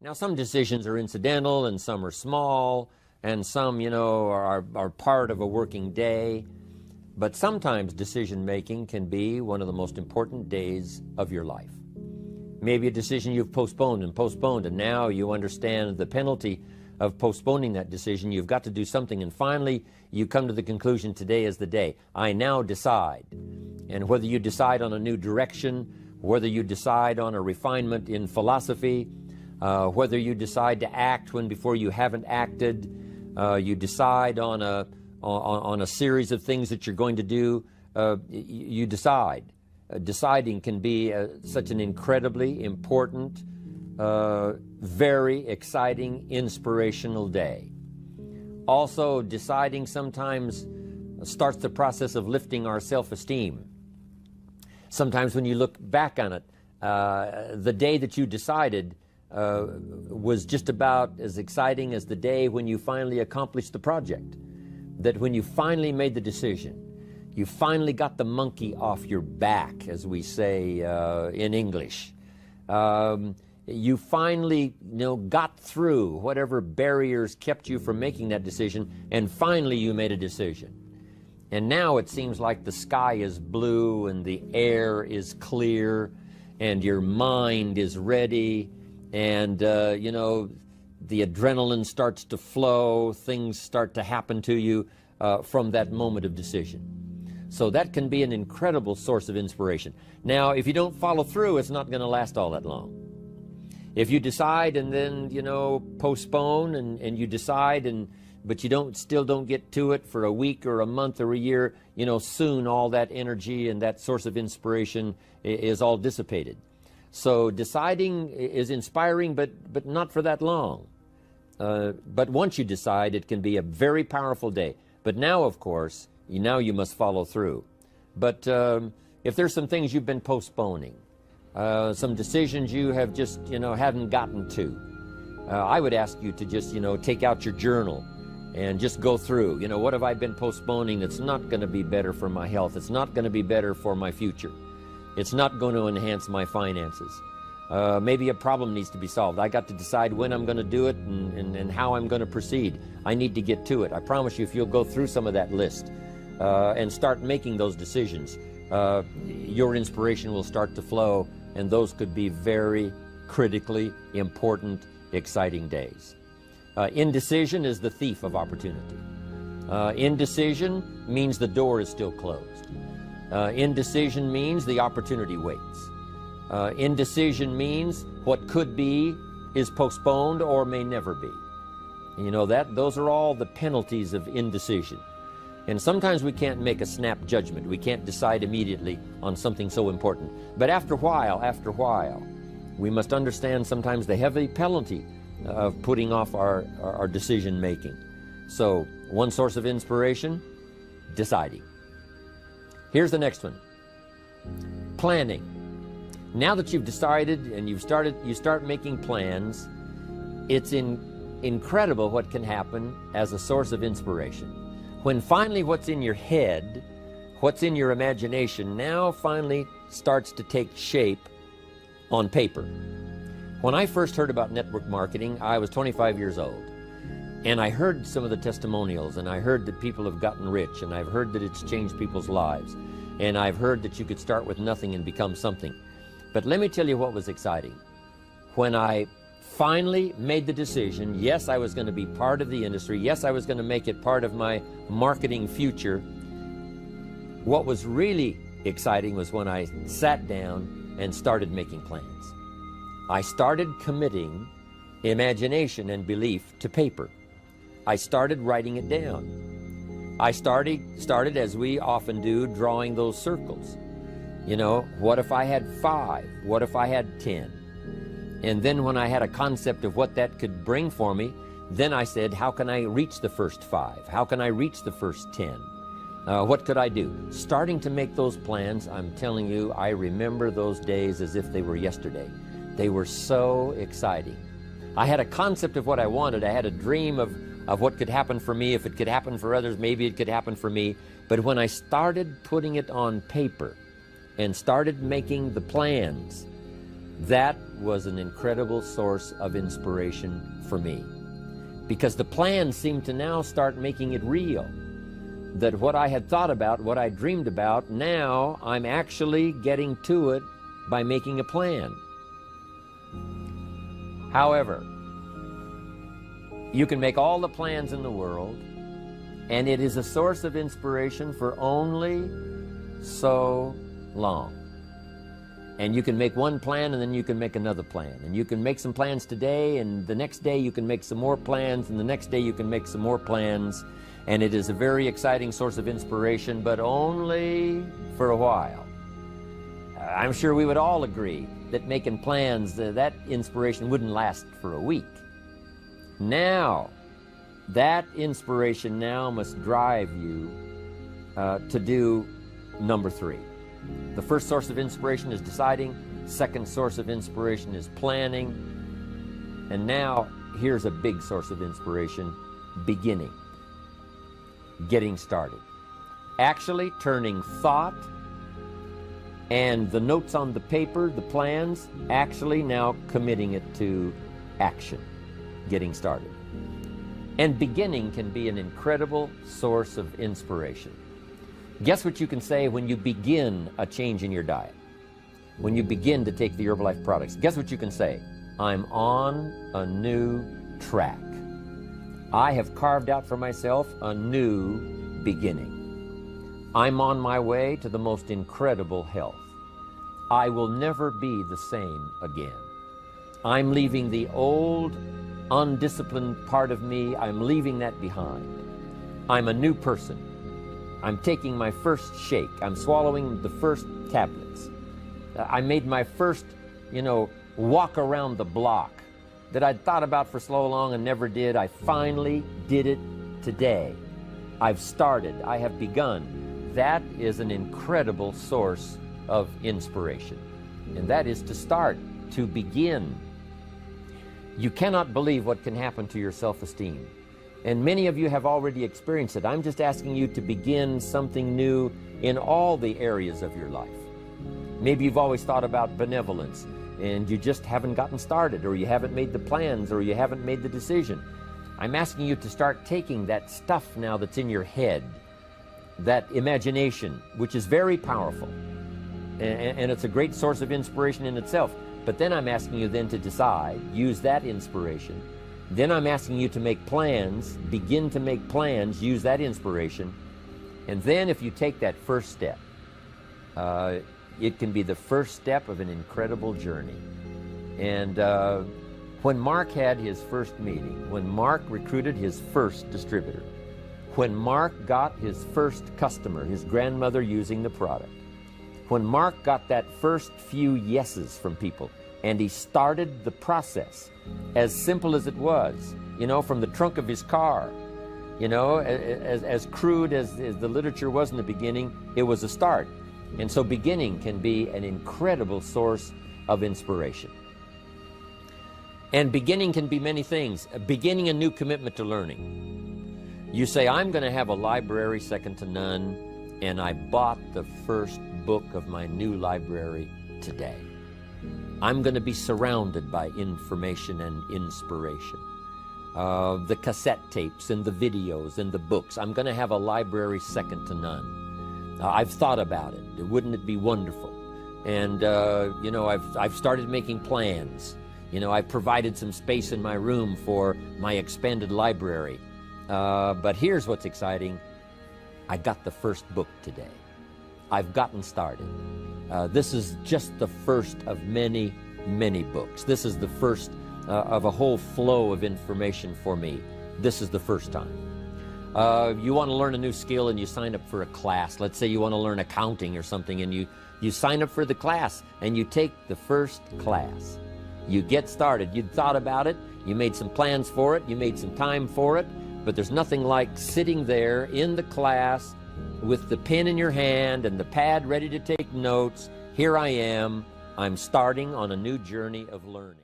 Now, some decisions are incidental and some are small and some, are part of a working day. But sometimes decision-making can be one of the most important days of your life. Maybe a decision you've postponed, and now you understand the penalty of postponing that decision. You've got to do something, and finally you come to the conclusion, today is the day. I now decide. And whether you decide on a new direction, whether you decide on a refinement in philosophy, whether you decide to act when before you haven't acted, you decide on a series of things that you're going to do, you decide. Deciding can be such an incredibly important, very exciting, inspirational day. Also, deciding sometimes starts the process of lifting our self-esteem. Sometimes when you look back on it, the day that you decided was just about as exciting as the day when you finally accomplished the project. That when you finally made the decision, you finally got the monkey off your back, as we say in English. You finally got through whatever barriers kept you from making that decision, and finally you made a decision. And now it seems like the sky is blue and the air is clear and your mind is ready, and the adrenaline starts to flow, things start to happen to you from that moment of decision. So that can be an incredible source of inspiration. Now, if you don't follow through, it's not going to last all that long. If you decide and then, postpone and you decide, but you still don't get to it for a week or a month or a year, soon all that energy and that source of inspiration is all dissipated. So deciding is inspiring, but not for that long. But once you decide, it can be a very powerful day. But now, of course, now you must follow through. But if there's some things you've been postponing, some decisions you have just, haven't gotten to, I would ask you to just, take out your journal and just go through, what have I been postponing that's not going to be better for my health? It's not going to be better for my future. It's not going to enhance my finances. Maybe a problem needs to be solved. I got to decide when I'm going to do it and how I'm going to proceed. I need to get to it. I promise you, if you'll go through some of that list and start making those decisions, your inspiration will start to flow, and those could be very critically important, exciting days. Indecision is the thief of opportunity. Indecision means the door is still closed. Indecision means the opportunity waits. Indecision means what could be is postponed or may never be. Those are all the penalties of indecision. And sometimes we can't make a snap judgment. We can't decide immediately on something so important. But after a while, we must understand sometimes the heavy penalty of putting off our decision making. So, one source of inspiration, deciding. Here's the next one. Planning. Now that you've decided and you start making plans, it's incredible what can happen as a source of inspiration. When finally what's in your head, what's in your imagination, now finally starts to take shape on paper. When I first heard about network marketing, I was 25 years old. And I heard some of the testimonials, and I heard that people have gotten rich, and I've heard that it's changed people's lives. And I've heard that you could start with nothing and become something. But let me tell you what was exciting. When I finally made the decision, yes, I was going to be part of the industry, yes, I was going to make it part of my marketing future, what was really exciting was when I sat down and started making plans. I started committing imagination and belief to paper. I started writing it down. I started, as we often do, drawing those circles. What if I had 5? What if I had 10? And then when I had a concept of what that could bring for me, then I said, how can I reach the first 5? How can I reach the first 10? What could I do? Starting to make those plans, I'm telling you, I remember those days as if they were yesterday. They were so exciting. I had a concept of what I wanted. I had a dream of what could happen for me. If it could happen for others, maybe it could happen for me. But when I started putting it on paper and started making the plans, That was an incredible source of inspiration for me, because the plans seemed to now start making it real. That what I had thought about, what I dreamed about, now I'm actually getting to it by making a plan. However, you can make all the plans in the world, and it is a source of inspiration for only so long. And you can make one plan, and then you can make another plan. And you can make some plans today, and the next day you can make some more plans, and the next day you can make some more plans. And it is a very exciting source of inspiration, but only for a while. I'm sure we would all agree that making plans, that inspiration wouldn't last for a week. Now, that inspiration now must drive you to do number 3. The first source of inspiration is deciding. Second source of inspiration is planning. And now, here's a big source of inspiration: beginning. Getting started. Actually turning thought and the notes on the paper, the plans, actually now committing it to action. Getting started. And beginning can be an incredible source of inspiration. Guess what you can say when you begin a change in your diet? When you begin to take the Herbalife products, guess what you can say? I'm on a new track. I have carved out for myself a new beginning. I'm on my way to the most incredible health. I will never be the same again. I'm leaving the old, undisciplined part of me. I'm leaving that behind. I'm a new person. I'm taking my first shake. I'm swallowing the first tablets. I made my first, walk around the block that I'd thought about for so long and never did. I finally did it today. I've started. I have begun. That is an incredible source of inspiration. And that is to start, to begin. You cannot believe what can happen to your self-esteem. And many of you have already experienced it. I'm just asking you to begin something new in all the areas of your life. Maybe you've always thought about benevolence, and you just haven't gotten started, or you haven't made the plans, or you haven't made the decision. I'm asking you to start taking that stuff now that's in your head, that imagination, which is very powerful, and it's a great source of inspiration in itself. But then I'm asking you then to decide, use that inspiration. Then I'm asking you to make plans, begin to make plans, use that inspiration. And then if you take that first step, it can be the first step of an incredible journey. And when Mark had his first meeting, when Mark recruited his first distributor, when Mark got his first customer, his grandmother using the product, when Mark got that first few yeses from people, and he started the process, as simple as it was, from the trunk of his car, as crude as the literature was in the beginning, it was a start. And so beginning can be an incredible source of inspiration. And beginning can be many things. Beginning a new commitment to learning. You say, I'm going to have a library second to none, and I bought the first book of my new library today. I'm going to be surrounded by information and inspiration. The cassette tapes and the videos and the books. I'm going to have a library second to none. I've thought about it. Wouldn't it be wonderful? And, I've started making plans. I've provided some space in my room for my expanded library. But here's what's exciting. I got the first book today. I've gotten started. This is just the first of many, many books. This is the first of a whole flow of information for me. This is the first time. You want to learn a new skill and you sign up for a class. Let's say you want to learn accounting or something, and you sign up for the class and you take the first class. You get started. You thought about it. You made some plans for it. You made some time for it. But there's nothing like sitting there in the class with the pen in your hand and the pad ready to take notes. Here I am. I'm starting on a new journey of learning.